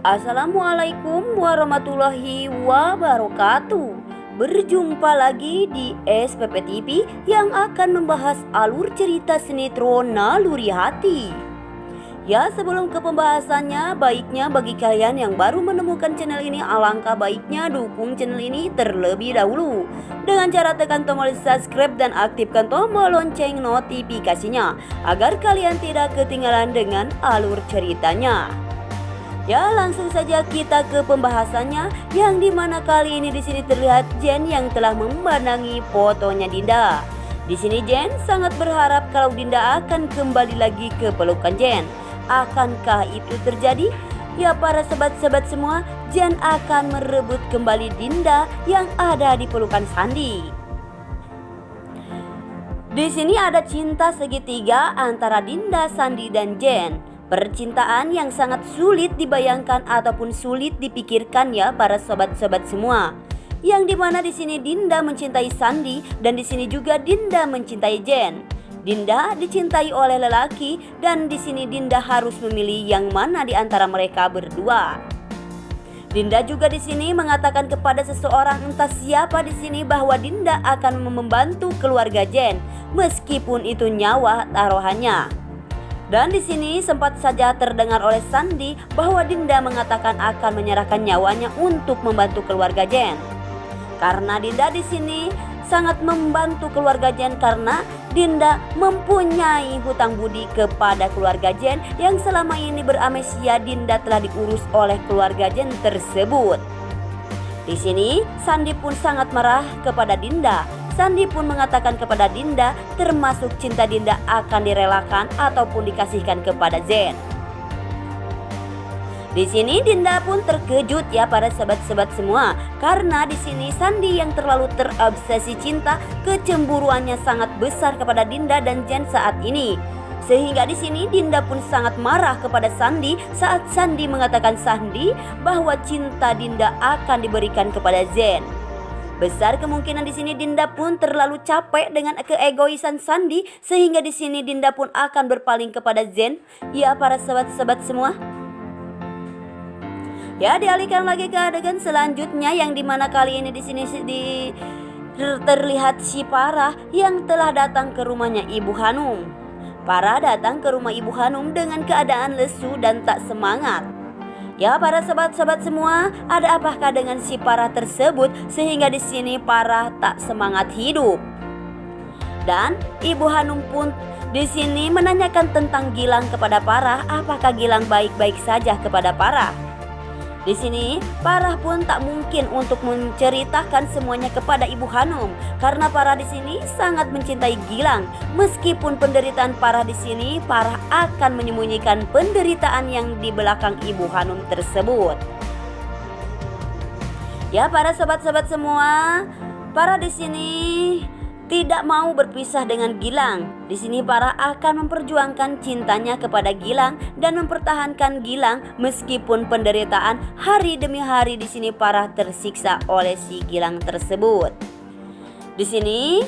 Assalamualaikum warahmatullahi wabarakatuh. Berjumpa lagi di SPP TV yang akan membahas alur cerita sinetron Naluri Hati. Ya, sebelum ke pembahasannya, baiknya bagi kalian yang baru menemukan channel ini, alangkah baiknya dukung channel ini terlebih dahulu dengan cara tekan tombol subscribe dan aktifkan tombol lonceng notifikasinya agar kalian tidak ketinggalan dengan alur ceritanya. Ya, langsung saja kita ke pembahasannya, yang dimana kali ini di sini terlihat Jen yang telah memandangi fotonya Dinda. Di sini Jen sangat berharap kalau Dinda akan kembali lagi ke pelukan Jen. Akankah itu terjadi? Ya, para sobat-sobat semua, Jen akan merebut kembali Dinda yang ada di pelukan Sandi. Di sini ada cinta segitiga antara Dinda, Sandi, dan Jen. Percintaan yang sangat sulit dibayangkan ataupun sulit dipikirkan ya para sobat-sobat semua. Yang dimana di sini Dinda mencintai Sandi dan di sini juga Dinda mencintai Jen. Dinda dicintai oleh lelaki dan di sini Dinda harus memilih yang mana di antara mereka berdua. Dinda juga di sini mengatakan kepada seseorang entah siapa di sini bahwa Dinda akan membantu keluarga Jen meskipun itu nyawa taruhannya. Dan di sini sempat saja terdengar oleh Sandi bahwa Dinda mengatakan akan menyerahkan nyawanya untuk membantu keluarga Jen. Karena Dinda di sini sangat membantu keluarga Jen karena Dinda mempunyai hutang budi kepada keluarga Jen yang selama ini beramnesia Dinda telah diurus oleh keluarga Jen tersebut. Di sini Sandi pun sangat marah kepada Dinda. Sandi pun mengatakan kepada Dinda termasuk cinta Dinda akan direlakan ataupun dikasihkan kepada Jen. Di sini Dinda pun terkejut ya para sobat-sobat semua, karena di sini Sandi yang terlalu terobsesi cinta, kecemburuannya sangat besar kepada Dinda dan Jen saat ini. Sehingga di sini Dinda pun sangat marah kepada Sandi saat Sandi mengatakan Sandi bahwa cinta Dinda akan diberikan kepada Jen. Besar kemungkinan di sini Dinda pun terlalu capek dengan keegoisan Sandi sehingga di sini Dinda pun akan berpaling kepada Jen. Ya para sobat-sobat semua. Ya, dialihkan lagi ke adegan selanjutnya yang dimana kali ini di sini terlihat si Parah yang telah datang ke rumahnya Ibu Hanum. Parah datang ke rumah Ibu Hanum dengan keadaan lesu dan tak semangat. Ya para sobat-sobat semua, ada apakah dengan si Parah tersebut sehingga di sini Parah tak semangat hidup? Dan Ibu Hanum pun di sini menanyakan tentang Gilang kepada Parah, apakah Gilang baik-baik saja kepada Parah? Di sini Parah pun tak mungkin untuk menceritakan semuanya kepada Ibu Hanum karena Parah di sini sangat mencintai Gilang. Meskipun penderitaan Parah di sini, Parah akan menyembunyikan penderitaan yang di belakang Ibu Hanum tersebut. Ya para sobat-sobat semua, Parah di sini tidak mau berpisah dengan Gilang. Di sini Parah akan memperjuangkan cintanya kepada Gilang dan mempertahankan Gilang meskipun penderitaan hari demi hari di sini Parah tersiksa oleh si Gilang tersebut. Di sini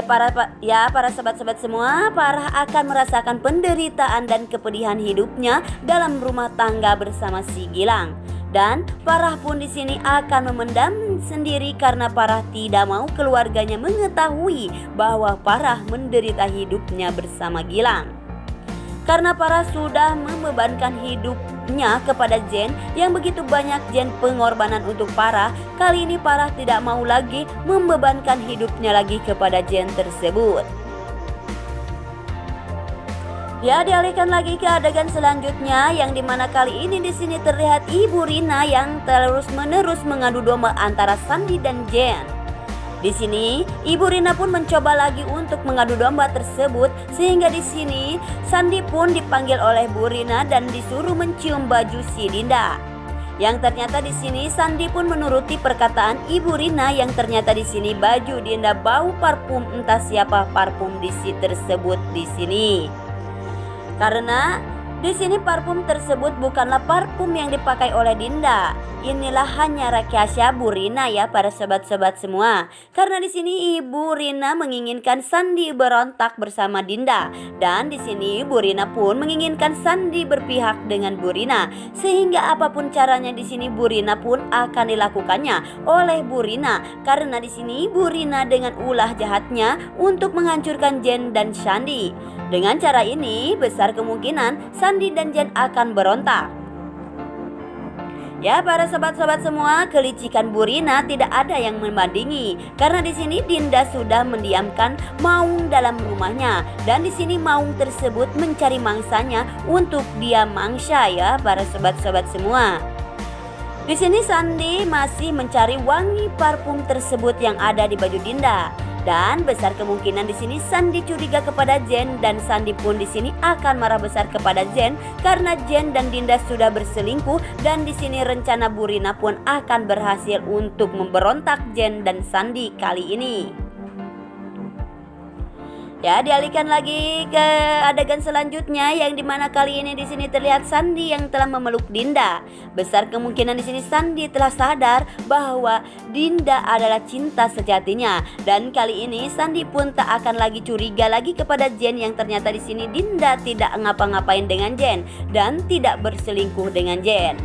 para sobat-sobat semua, Parah akan merasakan penderitaan dan kepedihan hidupnya dalam rumah tangga bersama si Gilang. Dan Parah pun di sini akan memendam sendiri karena Parah tidak mau keluarganya mengetahui bahwa Parah menderita hidupnya bersama Gilang. Karena Parah sudah membebankan hidupnya kepada Jen yang begitu banyak Jen pengorbanan untuk Parah, kali ini Parah tidak mau lagi membebankan hidupnya lagi kepada Jen tersebut. Ya, dialihkan lagi ke adegan selanjutnya yang dimana kali ini di sini terlihat Ibu Rina yang terus-menerus mengadu domba antara Sandi dan Jen. Di sini Ibu Rina pun mencoba lagi untuk mengadu domba tersebut sehingga di sini Sandi pun dipanggil oleh Bu Rina dan disuruh mencium baju si Dinda. Yang ternyata di sini Sandi pun menuruti perkataan Ibu Rina yang ternyata di sini baju Dinda bau parfum entah siapa parfum di si tersebut di sini. Karena Di sini parfum tersebut bukanlah parfum yang dipakai oleh Dinda. Inilah hanya rahasia Bu Rina ya para sobat-sobat semua. Karena di sini Ibu Rina menginginkan Sandi berontak bersama Dinda, dan di sini Bu Rina pun menginginkan Sandi berpihak dengan Bu Rina, sehingga apapun caranya di sini Bu Rina pun akan dilakukannya oleh Bu Rina. Karena di sini Bu Rina dengan ulah jahatnya untuk menghancurkan Jen dan Sandi. Dengan cara ini besar kemungkinan Sandi dan Jen akan berontak. Ya para sobat-sobat semua, kelicikan Bu Rina tidak ada yang membandingi. Karena di sini Dinda sudah mendiamkan maung dalam rumahnya, dan di sini maung tersebut mencari mangsanya untuk dia mangsa ya para sobat-sobat semua. Di sini Sandi masih mencari wangi parfum tersebut yang ada di baju Dinda. Dan besar kemungkinan di sini Sandi curiga kepada Jen, dan Sandi pun di sini akan marah besar kepada Jen karena Jen dan Dinda sudah berselingkuh, dan di sini rencana Bu Rina pun akan berhasil untuk memberontak Jen dan Sandi kali ini. Ya, dialihkan lagi ke adegan selanjutnya yang dimana kali ini di sini terlihat Sandi yang telah memeluk Dinda. Besar kemungkinan di sini Sandi telah sadar bahwa Dinda adalah cinta sejatinya, dan kali ini Sandi pun tak akan lagi curiga lagi kepada Jen yang ternyata di sini Dinda tidak ngapa-ngapain dengan Jen dan tidak berselingkuh dengan Jen.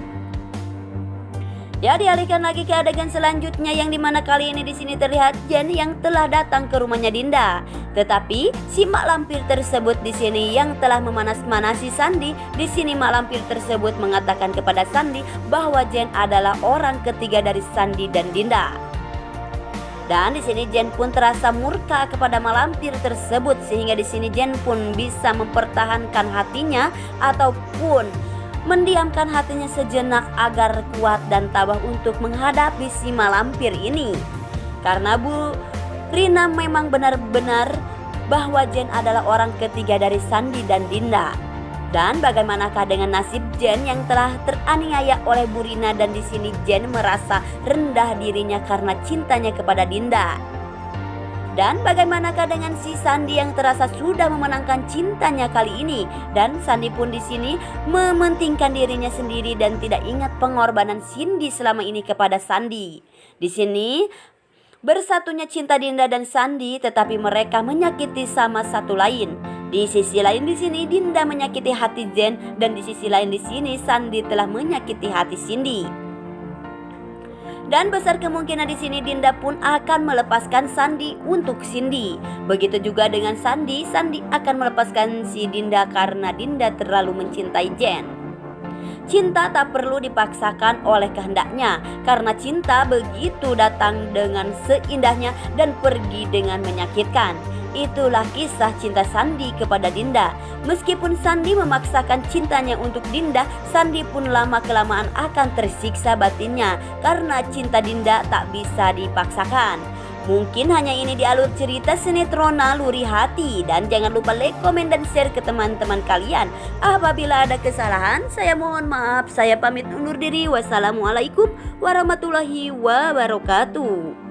Ya, dialihkan lagi ke adegan selanjutnya yang dimana kali ini di sini terlihat Jen yang telah datang ke rumahnya Dinda. Tetapi si mak lampir tersebut di sini yang telah memanas-manasi Sandi. Di sini mak lampir tersebut mengatakan kepada Sandi bahwa Jen adalah orang ketiga dari Sandi dan Dinda. Dan di sini Jen pun terasa murka kepada mak lampir tersebut, sehingga di sini Jen pun bisa mempertahankan hatinya ataupun mendiamkan hatinya sejenak agar kuat dan tabah untuk menghadapi si malampir ini. Karena Bu Rina memang benar-benar bahwa Jen adalah orang ketiga dari Sandi dan Dinda. Dan bagaimanakah dengan nasib Jen yang telah teraniaya oleh Bu Rina, dan di sini Jen merasa rendah dirinya karena cintanya kepada Dinda. Dan bagaimanakah dengan si Sandi yang terasa sudah memenangkan cintanya kali ini, dan Sandi pun di sini mementingkan dirinya sendiri dan tidak ingat pengorbanan Cindy selama ini kepada Sandi. Di sini bersatunya cinta Dinda dan Sandi, tetapi mereka menyakiti sama satu lain. Di sisi lain di sini Dinda menyakiti hati Jen, dan di sisi lain di sini Sandi telah menyakiti hati Cindy. Dan besar kemungkinan di sini Dinda pun akan melepaskan Sandi untuk Cindy. Begitu juga dengan Sandi, Sandi akan melepaskan si Dinda karena Dinda terlalu mencintai Jen. Cinta tak perlu dipaksakan oleh kehendaknya, karena cinta begitu datang dengan seindahnya dan pergi dengan menyakitkan. Itulah kisah cinta Sandi kepada Dinda. Meskipun Sandi memaksakan cintanya untuk Dinda, Sandi pun lama-kelamaan akan tersiksa batinnya karena cinta Dinda tak bisa dipaksakan. Mungkin hanya ini di alur cerita sinetron Naluri Hati. Dan jangan lupa like, komen, dan share ke teman-teman kalian. Apabila ada kesalahan, saya mohon maaf. Saya pamit undur diri. Wassalamualaikum warahmatullahi wabarakatuh.